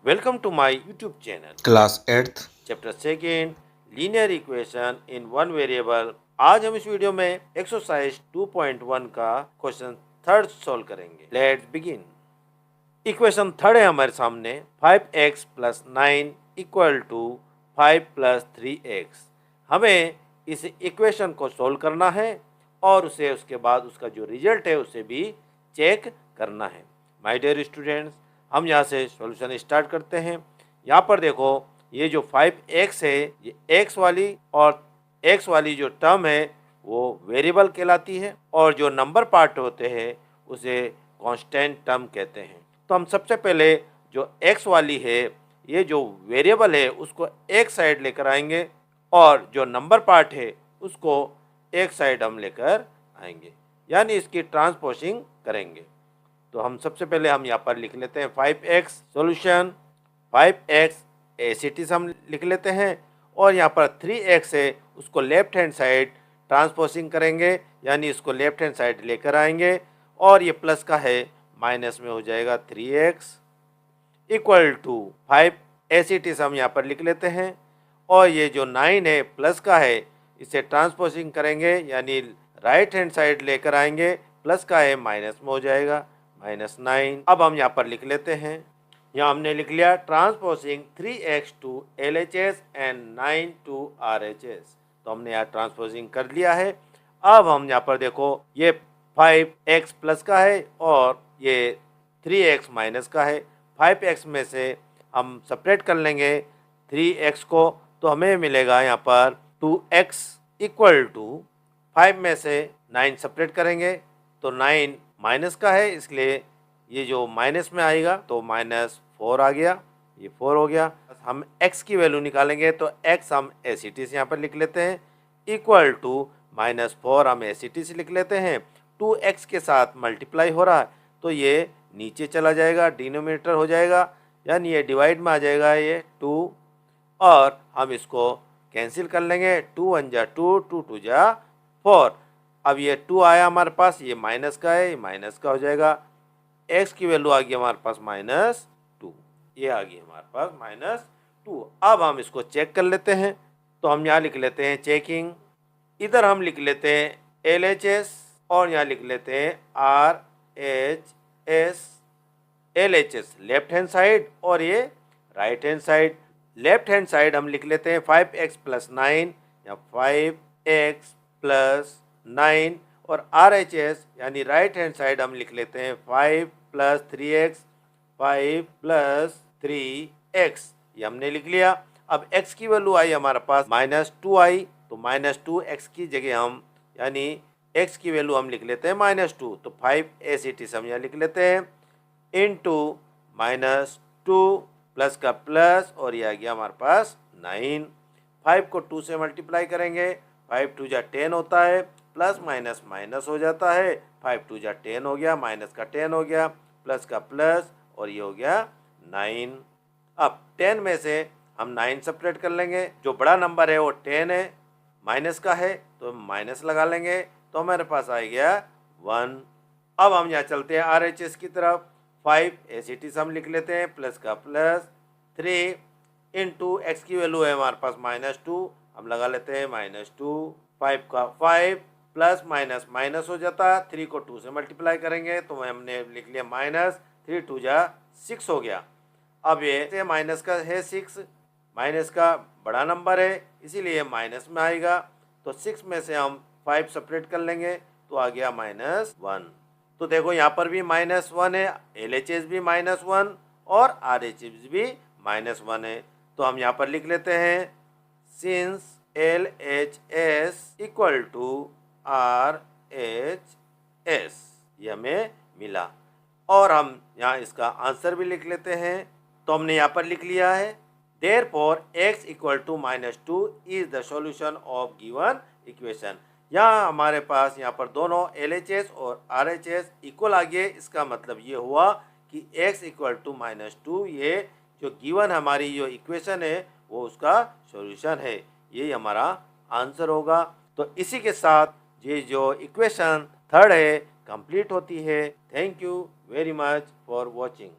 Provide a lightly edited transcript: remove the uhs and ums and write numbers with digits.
Welcome to my YouTube channel. Class 8th chapter second linear equation in one variable. आज हम इस video में exercise 2.1 का question third solve करेंगे। Let's begin. Equation third है हमारे सामने 5x plus 9 equal to 5 plus 3x। हमें इस इक्वेशन को सॉल्व करना है और उसे उसके बाद उसका जो रिजल्ट है उसे भी चेक करना है। माय डियर स्टूडेंट्स, हम यहाँ से सॉल्यूशन स्टार्ट करते हैं। यहाँ पर देखो, ये जो 5x है ये x वाली और x वाली जो टर्म है वो वेरिएबल कहलाती है और जो नंबर पार्ट होते हैं उसे कांस्टेंट टर्म कहते हैं। तो हम सबसे पहले जो x वाली है ये जो वेरिएबल है उसको एक साइड लेकर आएंगे और जो नंबर पार्ट है उसको एक साइड हम लेकर आएंगे, यानी इसकी ट्रांसपोजिंग करेंगे। तो हम सबसे पहले हम यहाँ पर लिख लेते हैं 5x सॉल्यूशन। 5x एसिटिस हम लिख लेते हैं और यहाँ पर 3x है उसको लेफ्ट हैंड साइड ट्रांसपोजिंग करेंगे, यानी इसको लेफ्ट हैंड साइड लेकर आएंगे और ये प्लस का है माइनस में हो जाएगा 3x इक्वल टू 5 एसिटिस हम यहाँ पर लिख लेते हैं और ये जो 9 है प्लस का है इसे ट्रांसपोजिंग करेंगे, यानी राइट हैंड साइड लेकर आएंगे, प्लस का है माइनस में हो जाएगा -9। अब हम यहाँ पर लिख लेते हैं, यहाँ हमने लिख लिया transposing 3x to LHS and 9 to RHS। तो हमने यहाँ ट्रांसपोजिंग कर लिया है। अब हम यहाँ पर देखो ये 5x प्लस का है और ये 3x माइनस का है। 5x में से हम सेपरेट कर लेंगे 3x को, तो हमें मिलेगा यहाँ पर 2x इक्वल टू 5 में से 9 सेपरेट करेंगे तो 9 माइनस का है, इसलिए ये जो माइनस में आएगा तो -4 आ गया, ये 4 हो गया। हम x की वैल्यू निकालेंगे तो x हम एसिटिस यहाँ पर लिख लेते हैं इक्वल टू -4 हम एसिटिस लिख लेते हैं। 2x के साथ मल्टीप्लाई हो रहा है तो ये नीचे चला जाएगा, डिनोमिनेटर हो जाएगा, यानी ये डिवाइड में आ जाएगा ये 2 और हम इसको कैंसिल कर लेंगे। 2 1 जा 2, 2 2 जा 4। अब ये 2 आया हमारे पास, ये माइनस का है, ये माइनस का हो जाएगा। x की वैल्यू आ गई हमारे पास -2, ये आ गई हमारे पास -2। अब हम इसको चेक कर लेते हैं, तो हम यहाँ लिख लेते हैं चेकिंग। इधर हम लिख लेते हैं LHS और यहाँ लिख लेते हैं RHS। LHS left hand side और ये right hand side. Left hand side हम लिख लेते हैं 5x प्लस 9 या 5x प्लस 9 और RHS यानी राइट हैंड साइड हम लिख लेते हैं 5 प्लस 3x 5 प्लस 3x, ये हमने लिख लिया। अब x की वैल्यू आई हमारे पास -2 आई, तो -2x की जगह हम यानी x की वैल्यू हम लिख लेते हैं -2, तो 5 एसिटिस हम यहाँ लिख लेते हैं इनटू -2 प्लस का प्लस और ये आ गया हमारे पास 9। 5 को 2 से मल्टीप्लाई करेंगे, 5 2 जा 10 होता है, प्लस माइनस माइनस हो जाता है, 5 2 जा 10 हो गया, माइनस का 10 हो गया, प्लस का प्लस और ये हो गया 9। अब 10 में से हम 9 सेपरेट कर लेंगे, जो बड़ा नंबर है वो 10 है, माइनस का है तो माइनस लगा लेंगे, तो हमारे पास आ गया 1। अब हम यहाँ चलते हैं RHS की तरफ। 5 एसिटिस हम लिख लेते हैं, प्लस का प्लस 3 इंटू एक्स की वैल्यू है हमारे पास -2, हम लगा लेते हैं -2। 5 का 5 प्लस माइनस माइनस हो जाता है, 3 को 2 से मल्टीप्लाई करेंगे तो हमने लिख लिया -3 2 जा 6 हो गया। अब ये माइनस का है 6, माइनस का बड़ा नंबर है इसीलिए माइनस में आएगा, तो 6 में से हम 5 सेपरेट कर लेंगे तो आ गया -1। तो देखो यहाँ पर भी -1 है, LHS भी -1 और RHS भी -1 है, तो हम यहाँ पर लिख लेते हैं since LHS equal to RHS, ये हमें मिला। और हम यहाँ इसका आंसर भी लिख लेते हैं, तो हमने यहाँ पर लिख लिया है therefore x equal to -2 is the solution of given equation. यहाँ हमारे पास यहाँ पर दोनों LHS और RHS इक्वल आ गए, इसका मतलब ये हुआ कि x इक्वल टू -2 ये जो गिवन हमारी जो इक्वेशन है वो उसका सॉल्यूशन है, यही हमारा आंसर होगा। तो इसी के साथ ये जो इक्वेशन थर्ड है कंप्लीट होती है। Thank you very much for watching.